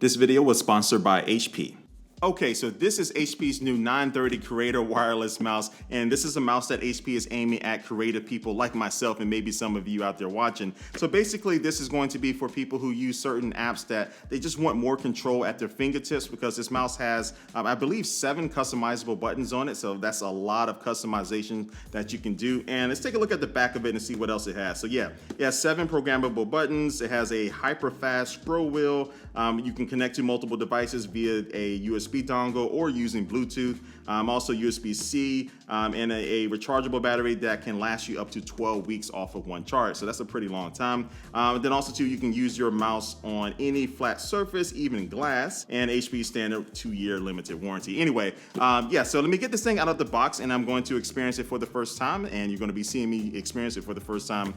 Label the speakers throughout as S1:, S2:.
S1: This video was sponsored by HP. Okay, so this is HP's new 930 Creator wireless mouse, and this is a mouse that HP is aiming at creative people like myself and maybe some of you out there watching. So basically, this is going to be for people who use certain apps that they just want more control at their fingertips, because this mouse has, I believe, 7 customizable buttons on it, so that's a lot of customization that you can do. And let's take a look at the back of it and see what else it has. So yeah, it has 7 programmable buttons. It has a hyper-fast scroll wheel. You can connect to multiple devices via a USB dongle or using Bluetooth, also USB-C, and a rechargeable battery that can last you up to 12 weeks off of one charge. So that's a pretty long time. Then also too, you can use your mouse on any flat surface, even glass, and HP standard 2-year limited warranty. Anyway, yeah, so let me get this thing out of the box and I'm going to experience it for the first time, and you're going to be seeing me experience it for the first time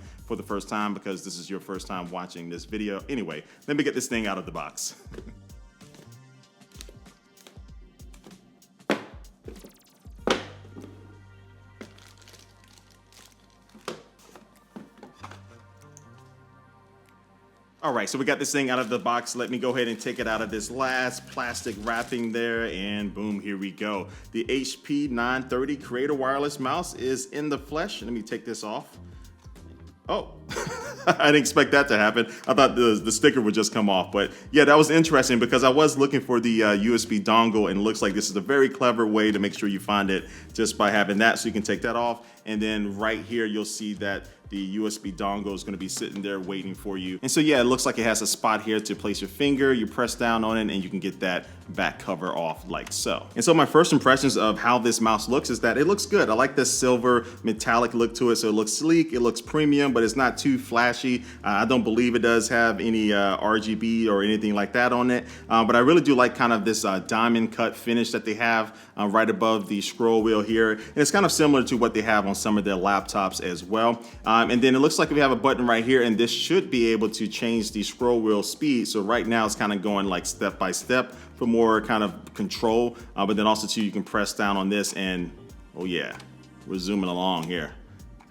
S1: because this is your first time watching this video. Anyway, let me get this thing out of the box. All right, so we got this thing out of the box. Let me go ahead and take it out of this last plastic wrapping there, and boom, here we go. The HP 930 Creator wireless mouse is in the flesh. Let me take this off. Oh, I didn't expect that to happen. I thought the sticker would just come off, but yeah, that was interesting because I was looking for the USB dongle, and it looks like this is a very clever way to make sure you find it just by having that, so you can take that off. And then right here, you'll see that the USB dongle is going to be sitting there waiting for you. And so yeah, it looks like it has a spot here to place your finger. You press down on it and you can get that back cover off like so. And so my first impressions of how this mouse looks is that it looks good. I like this silver metallic look to it. So it looks sleek, it looks premium, but it's not too flashy. I don't believe it does have any RGB or anything like that on it. But I really do like kind of this diamond cut finish that they have right above the scroll wheel here. And it's kind of similar to what they have on some of their laptops as well. And then it looks like we have a button right here, and this should be able to change the scroll wheel speed. So right now it's kind of going like step by step for more kind of control. But then also too, you can press down on this and, oh yeah, we're zooming along here.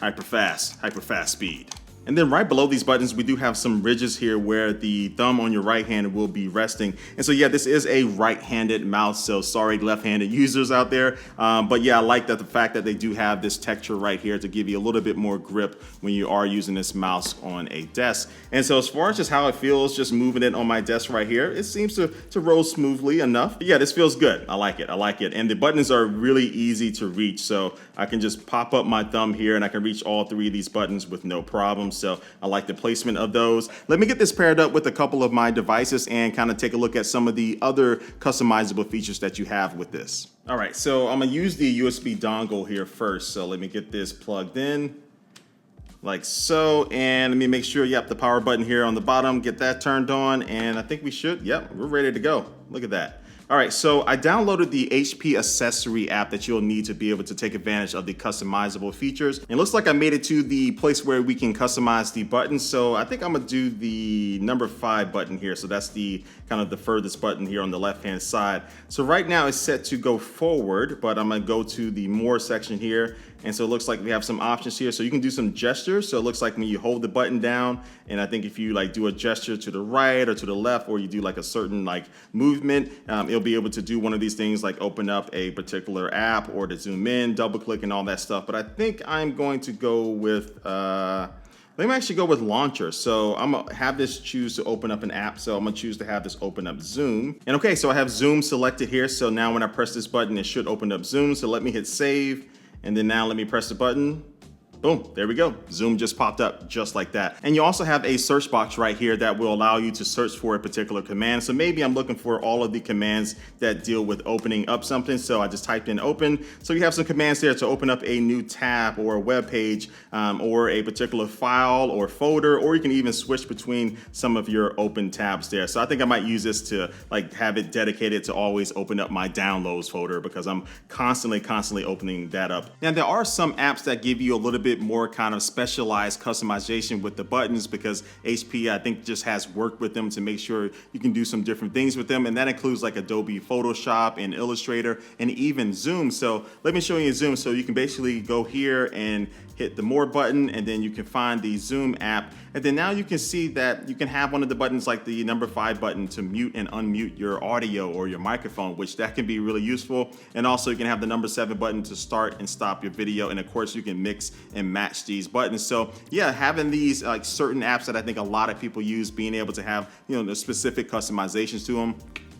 S1: Hyper fast speed. And then right below these buttons, we do have some ridges here where the thumb on your right hand will be resting. And so yeah, this is a right-handed mouse, so sorry left-handed users out there. But yeah, I like that the fact that they do have this texture right here to give you a little bit more grip when you are using this mouse on a desk. And so as far as just how it feels, just moving it on my desk right here, it seems to roll smoothly enough. But yeah, this feels good. I like it. And the buttons are really easy to reach. So I can just pop up my thumb here and I can reach all 3 of these buttons with no problem. So I like the placement of those. Let me get this paired up with a couple of my devices and kind of take a look at some of the other customizable features that you have with this. All right, so I'm gonna use the USB dongle here first. So let me get this plugged in like so, and let me make sure, yep, the power button here on the bottom, get that turned on, and I think we should, yep, we're ready to go. Look at that. All right, so I downloaded the HP accessory app that you'll need to be able to take advantage of the customizable features. It looks like I made it to the place where we can customize the buttons. So I think I'm gonna do the number 5 button here. So that's the kind of the furthest button here on the left-hand side. So right now it's set to go forward, but I'm gonna go to the more section here. And so it looks like we have some options here. So you can do some gestures. So it looks like when you hold the button down, and I think if you like do a gesture to the right or to the left, or you do like a certain like movement, it'll be able to do one of these things like open up a particular app or to zoom in, double click and all that stuff. But I think I'm going to go with, let me actually go with launcher. So I'm gonna have this choose to open up an app. So I'm gonna choose to have this open up Zoom. And okay, so I have Zoom selected here. So now when I press this button, it should open up Zoom. So let me hit save. And then now let me press the button. Boom, there we go. Zoom just popped up just like that. And you also have a search box right here that will allow you to search for a particular command. So maybe I'm looking for all of the commands that deal with opening up something. So I just typed in open. So you have some commands there to open up a new tab or a web page or a particular file or folder, or you can even switch between some of your open tabs there. So I think I might use this to like have it dedicated to always open up my downloads folder because I'm constantly opening that up. Now there are some apps that give you a little bit bit more kind of specialized customization with the buttons, because HP, I think, just has worked with them to make sure you can do some different things with them. And that includes like Adobe Photoshop and Illustrator and even Zoom. So let me show you Zoom. So you can basically go here and hit the more button, and then you can find the Zoom app. And then now you can see that you can have one of the buttons like the number 5 button to mute and unmute your audio or your microphone, which that can be really useful. And also you can have the number 7 button to start and stop your video. And of course you can mix and match these buttons. So yeah, having these like certain apps that I think a lot of people use, being able to have, you know, the specific customizations to them,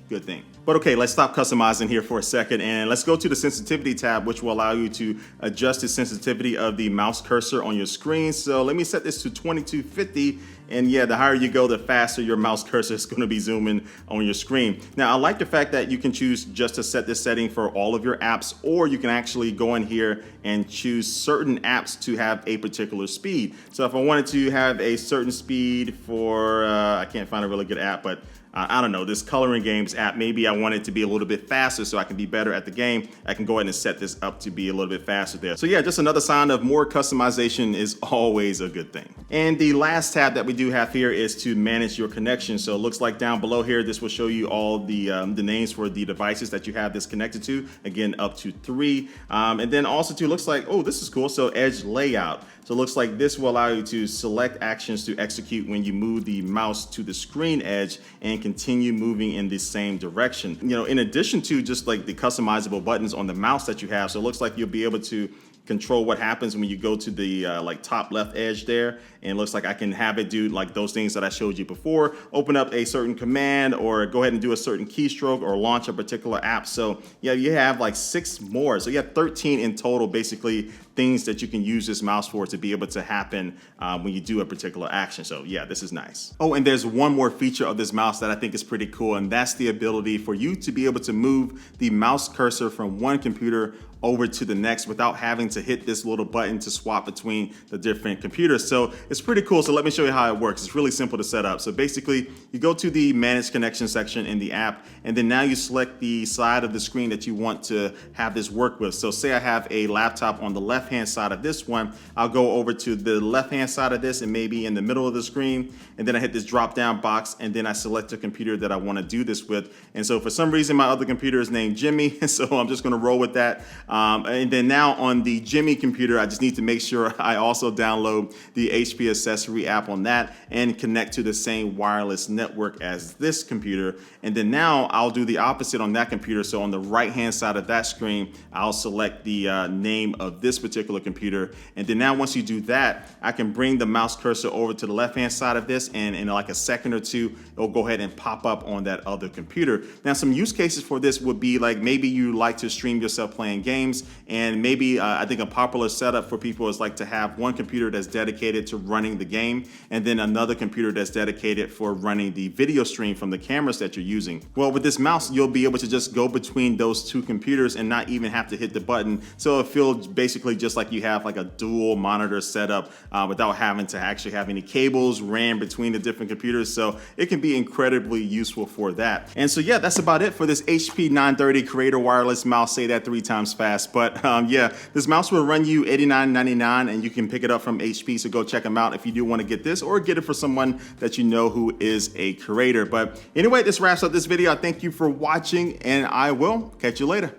S1: good thing. But okay, let's stop customizing here for a second and let's go to the sensitivity tab, which will allow you to adjust the sensitivity of the mouse cursor on your screen. So let me set this to 2250. And yeah, the higher you go, the faster your mouse cursor is going to be zooming on your screen. Now, I like the fact that you can choose just to set this setting for all of your apps, or you can actually go in here and choose certain apps to have a particular speed. So if I wanted to have a certain speed for, I can't find a really good app, but I don't know, this coloring games app, maybe I want it to be a little bit faster so I can be better at the game. I can go ahead and set this up to be a little bit faster there. So yeah, just another sign of more customization is always a good thing. And the last tab that we do have here is to manage your connection. So it looks like down below here, this will show you all the names for the devices that you have this connected to. Again, up to 3. And then also too, looks like, oh, this is cool. So edge layout. So it looks like this will allow you to select actions to execute when you move the mouse to the screen edge and continue moving in the same direction. You know, in addition to just like the customizable buttons on the mouse that you have, so it looks like you'll be able to control what happens when you go to the like top left edge there, and it looks like I can have it do like those things that I showed you before, open up a certain command or go ahead and do a certain keystroke or launch a particular app. So yeah, you have like 6 more, so you have 13 in total, basically things that you can use this mouse for to be able to happen when you do a particular action. So yeah, this is nice. Oh, and there's one more feature of this mouse that I think is pretty cool, and that's the ability for you to be able to move the mouse cursor from one computer over to the next without having to hit this little button to swap between the different computers. So it's pretty cool. So let me show you how it works. It's really simple to set up. So basically you go to the manage connection section in the app, and then now you select the side of the screen that you want to have this work with. So say I have a laptop on the left hand side of this one, I'll go over to the left hand side of this and maybe in the middle of the screen, and then I hit this drop down box, and then I select a computer that I want to do this with. And so for some reason my other computer is named Jimmy, so I'm just going to roll with that. And then now on the Jimmy computer, I just need to make sure I also download the HP accessory app on that and connect to the same wireless network as this computer. And then now I'll do the opposite on that computer. So on the right hand side of that screen, I'll select the name of this particular computer. And then now once you do that, I can bring the mouse cursor over to the left hand side of this, and in like a second or two, it'll go ahead and pop up on that other computer. Now some use cases for this would be like maybe you like to stream yourself playing games, and maybe I think a popular setup for people is like to have one computer that's dedicated to running the game, and then another computer that's dedicated for running the video stream from the cameras that you're using. Well, with this mouse, you'll be able to just go between those 2 computers and not even have to hit the button. So it feels basically just like you have like a dual monitor setup without having to actually have any cables ran between the different computers. So it can be incredibly useful for that. And so yeah, that's about it for this HP 930 Creator Wireless mouse. Say that 3 times fast. But yeah, this mouse will run you $89.99, and you can pick it up from HP. So go check them out if you do want to get this, or get it for someone that you know who is a creator. But anyway, this wraps up this video. I thank you for watching, and I will catch you later.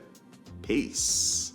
S1: Peace.